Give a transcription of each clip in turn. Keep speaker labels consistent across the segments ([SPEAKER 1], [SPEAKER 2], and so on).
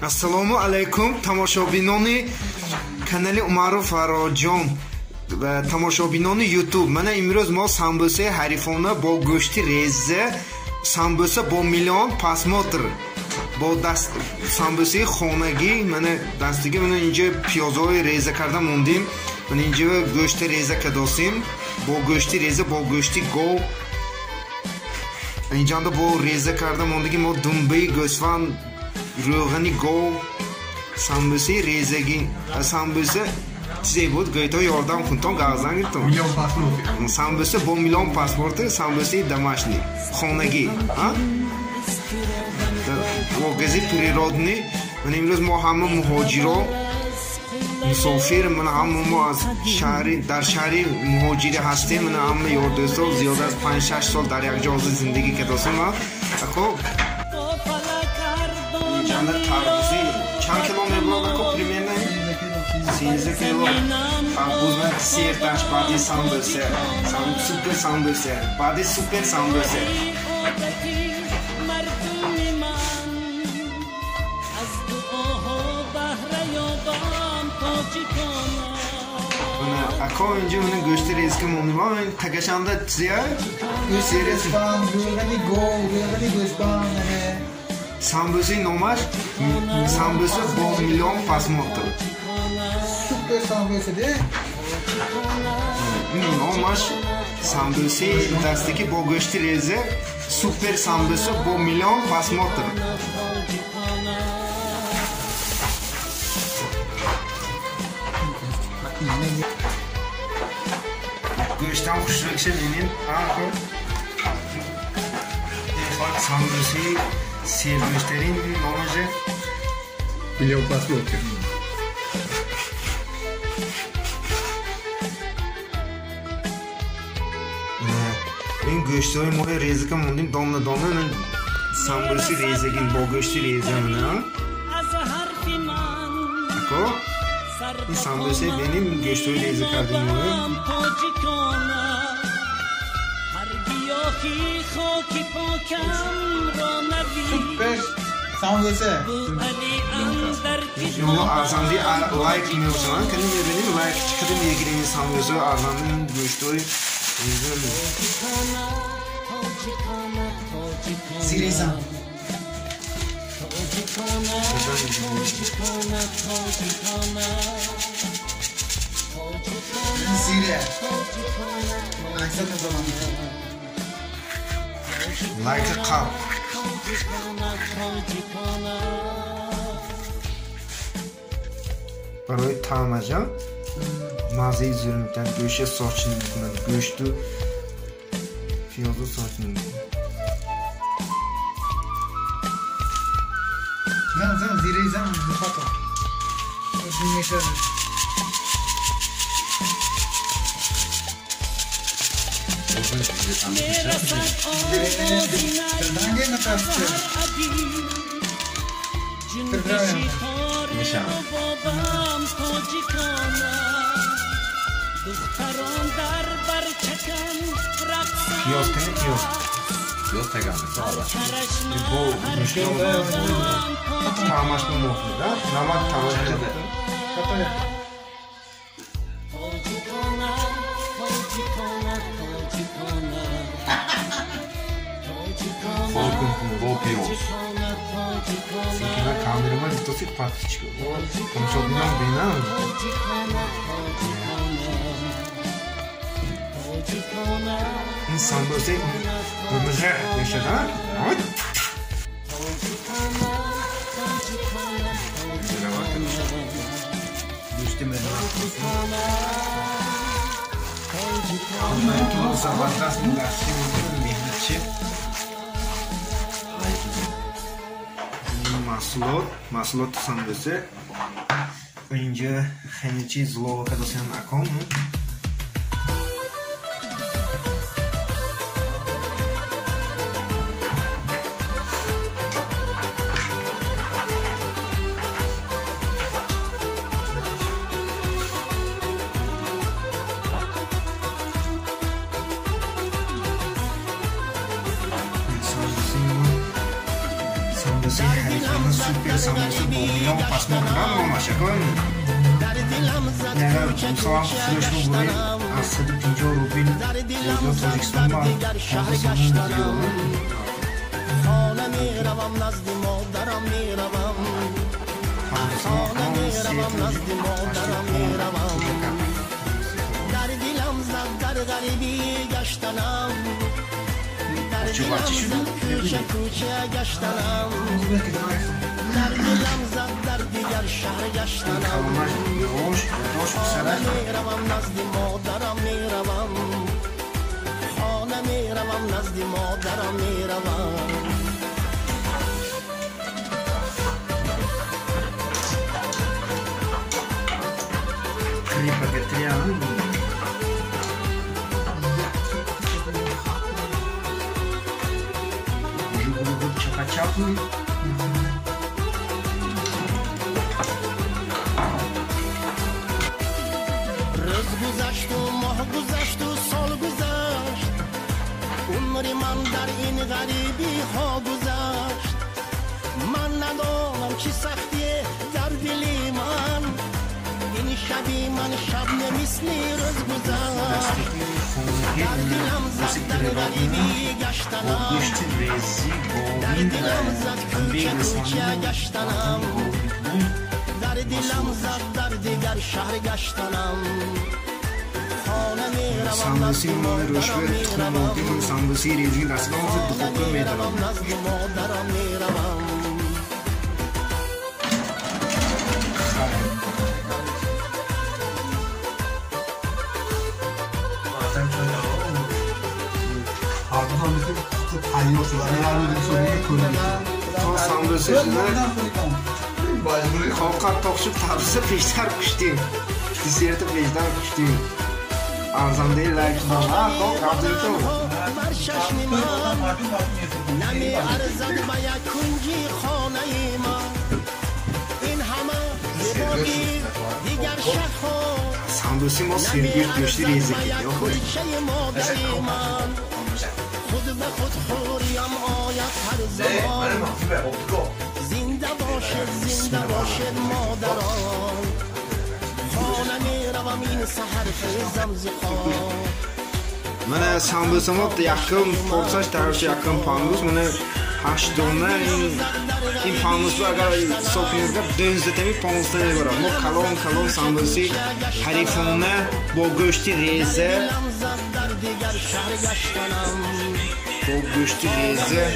[SPEAKER 1] Ассалому алайкум тамошобинони канали Умаров Фароҷон ва тамошобинони YouTube. Мана имрӯз мо самбусаи ҳарифона бо гӯшти реза, самбуса бо миллион просмотр, бо даст самбусаи хонагӣ, мана дастиги мана инҷа пиёзҳои реза карда мондим. Мана инҷа гӯшти реза кадосим, бо гӯшти реза, бо гӯшти гов. Инҷанда бо реза карда мондагӣ мо думбаи гӯсфанд, рӯғани гов, самбуси резаги, самбуса чизе буд гӯйто ёрдам кунтон газан гиртон.
[SPEAKER 2] Миллион паспорт.
[SPEAKER 1] Самбуса бо миллион паспорт, самбуси домашний, хонагӣ. Вогази природни. Ман имрӯз мо ҳама муҳоҷиро мусофир, мана ҳама мо аз шаҳри дар шаҳри муҳоҷирӣ ҳастем. Мана ҳама ёрдӯстон зиёда аз 5-6 сол дар якҷоҳаза зиндагӣ кардосем. Ако инҷанда тарбузи чанд кило мебурад? Ако примерно 13 кило. Тарбуз ман серташ баъди самбуса, супер самбуса, баъди супер самбуса. Ако инҷа мана гӯшти резка мондим, тагашанда чизя?
[SPEAKER 2] Гӯшбанд, рӯғани гов, рӯғани гӯшбанд.
[SPEAKER 1] Самбуси номаш самбуса бо миллион просмотр.
[SPEAKER 2] Супер самбуса де?
[SPEAKER 1] Номаш самбуси дастики бо гӯшти реза, супер самбуса бо миллион просмотр. Гӯштам хушрак шуд бинед. Самбуси сергӯштарин номаша
[SPEAKER 2] Миллион паспорт.
[SPEAKER 1] ин гӯштҳои мои резака мондим дона дона. Самбуси резагин бо гӯшти реза мана. Ако ин самбуси бинем гӯштҳои реза кардим мои.
[SPEAKER 2] Супер самбуса.
[SPEAKER 1] Мо арзанди лайк меосам. Кани мебинем лайк чиқадар мегирем ин самбуса арзанди гӯштҳои реза.
[SPEAKER 2] Зиреза. Зире. Аксат мезанам.
[SPEAKER 1] Лайка қаб. Барои таъмаҷа маззаи зӯр мекунад. Гӯшта сочин мекунад. Гӯшту пиёзу сочин мекунад.
[SPEAKER 2] Зан зиреза муфато. Меша. Dange na taste.
[SPEAKER 1] Пиёз кани пиёз.
[SPEAKER 3] Пиёз тагам.
[SPEAKER 1] Бо мушкила таъмаш муфид, да? Намак таъмаш муфид.
[SPEAKER 3] Бо пиёз.
[SPEAKER 1] Сикина камераман истосик патичко. Тамошобинон бинам. ин самбуса муҳа мешада. гӯшти мезанам. Забардаст мудахши меҳнатчи. маҳсулоти самбуса. Инҷа хеле чиз илова кардосем аком. sambusa harifona super sambusa با میلان پس ما کنم ما مشکل یعنی مثلا فروش بگوی از 150 روبیل بودن تاجیکستان با خانه میروم نزد مادرم میروم خانه میروم نزد مادرم میروم در دلم زد در غریبی گشتنم در دلم زد کوچه کوچه گشتنم در دلم زد در دیگر شهر گشتنم خانه میروم نزد مادرم میروم خانه میروم نزد مادرم میروم روز گذشت و ماه گذشت و سال گذشت عمر من در این غریبی ها گذشت من ندانم چی سختیه در دلی من این شبی من شب نمیسلی روز گذشت در دلم زد در غریبی گشتنم در دلم زد کوچه کوچه گشتنم در دلم زد در دیگر شهر گشتنم خانه میروم نزد مادرم میروم خانه میروم نزد مادرم میروم Xoqat toqshib tabsa peshtar qushdim. Deserti peshtar qushdim. Arzon deylar ki baba, xoq qabzito. Nami arzad ba yakunji xonai ma. In hama zebodi digar shakho. Sambusi mo sergir go'shti rezi kediyor. خود به خود خوریم آید هر زمان زنده باشد مادران خانه میروم این سحر خیزم زخان من sambusamı yakın porsaç tarafı yakın pangus મને 8 dona این pangusu agar sofiyada dönzetemi pangusdan ibarat mo kalon sambusi harifona با go'shti reze با گوشت ریزه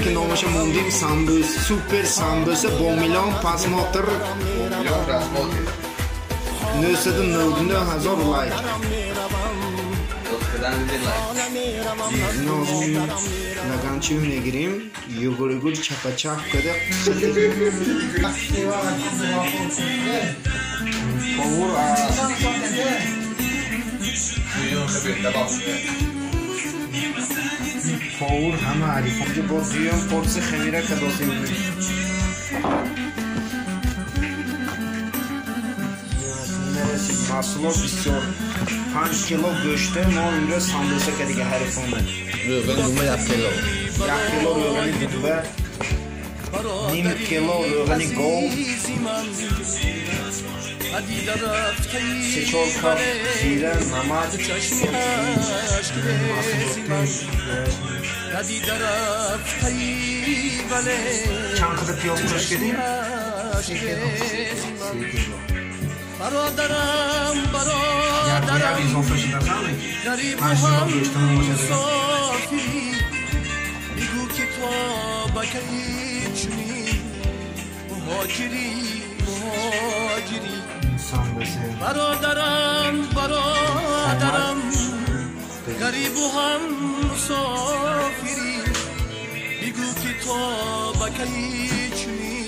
[SPEAKER 1] که نامش موندیم سامبوس سوپر سامبوس با میلان پاسماتر 999,000 لایک نگانچی میگیریم یوگورگول چپا چپ کده پاور همه عریفان که با زیان پرس خمیره که داسته بودیم نرسید محصولات بسیار 5 کیلو گوشته ما اینجا سامبوسه که دیگه حریفانه روغن دومه 1 کیلو 1 کیلو روغنی دومه نیم کیلو روغنی گل 3-4 کپ زیره نمک چند کده پیاز کش کردیم؟ 3 کیلو برادرم یک اضافه شده زنی 5 کیلو گوشتن مسافری بگو که تو بکی چونی مهاجری برادرم غریب و هم مسافری بگو که تو بکی چونی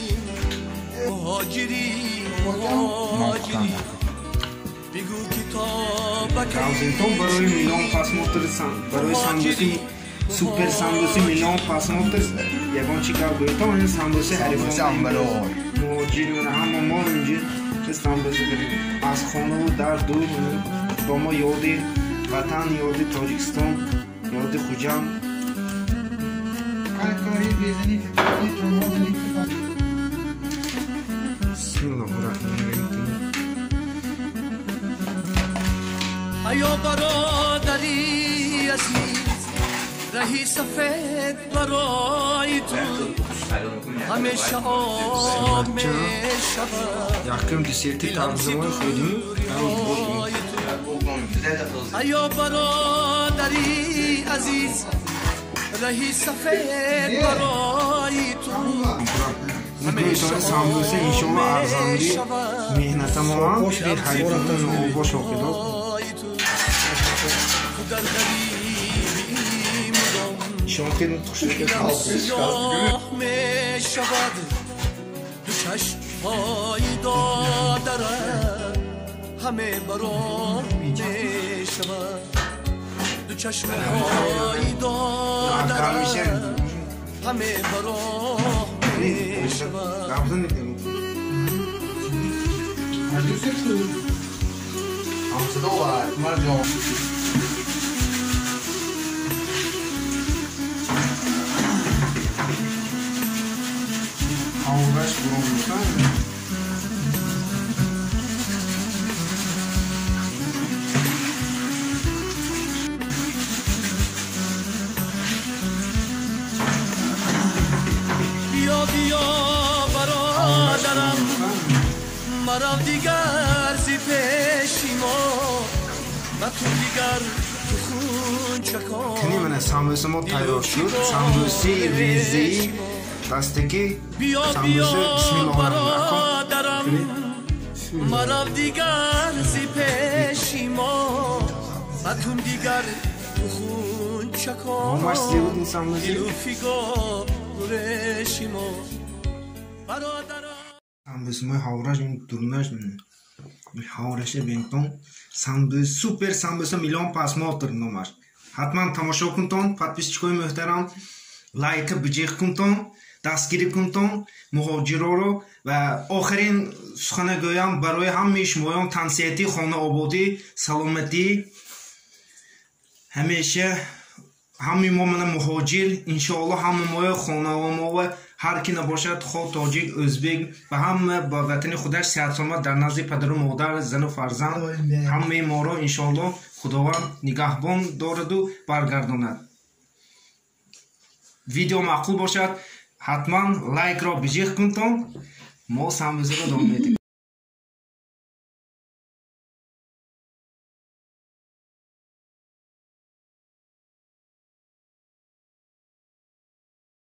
[SPEAKER 1] مهاجری بگو که تو بکی برای میلان پاسماتر برای سامبوسی سوپر سامبوسی میلان پاسماتر یکان چیکار گویتا این سامبوسی حریفان مهاجری و همه ما اینجا سامبوسی کردیم از خانه و در دور با ما یاد وطن یاد تاجیکستان یاد خوجم
[SPEAKER 2] بیزنی که تمام لیک
[SPEAKER 1] بسم الله الرحمن الرحیم.
[SPEAKER 3] ایا برادری عزیز رهی سفید برای تو همیشه
[SPEAKER 1] Yakın desserti tarzıma koydum.
[SPEAKER 3] ایا برادری عزیز رهی سفید برای تو
[SPEAKER 1] Videoyu samdülse inşallah arzanlı mehnetim olan bir hayatımın boş okudu. Şonk'un tuşu
[SPEAKER 3] سیاه می شود دو چشم‌های دادرم همه برام می شود دو چشم‌های دادرم همه برام می شود
[SPEAKER 1] Havlaş vurulmuşlar.
[SPEAKER 3] بیا بیا برادرم مرا دیگر زی پیشی ما و تو دیگر تو خون چکان
[SPEAKER 1] Tini mene samdülse ما tayyor şud. Samdülse rizeyi دستگی samdülse bismillahirrahmanirrahim.
[SPEAKER 3] مرا دیگر زی پیشی ما و تو دیگر تو خون چکان
[SPEAKER 1] Olmaz sevdin samdülse.
[SPEAKER 3] دلو فیگارشی ما برادرم
[SPEAKER 1] Samdülse mi havraş mi durnaş mi? Havraşe benton. Samdülse super samdülse milyon pasmotır numar. Hatman tamasho kunton, подписчикои muhtaram, лайк bijih kunton, дастгирӣ кунтон муҳоҷироро ва охирин сухана гӯям барои ҳамаи шумоён тансиҳати хонаободӣ, саломатӣ, ҳамеша ҳамаи мо мана муҳоҷир иншоаллоҳ ҳама моё хонаомо ва ҳар ки набошад хо тоҷик ӯзбек ва ҳама ба ватани худаш сеҳатсомат дар назди падару модар зану фарзанд ҳамаи моро иншоаллоҳ худованд нигаҳбон дораду баргардонад. Видео маъқул бошад ҳатман лайкро bijih кунтон. Мо самбӯзаро дом медиҳем.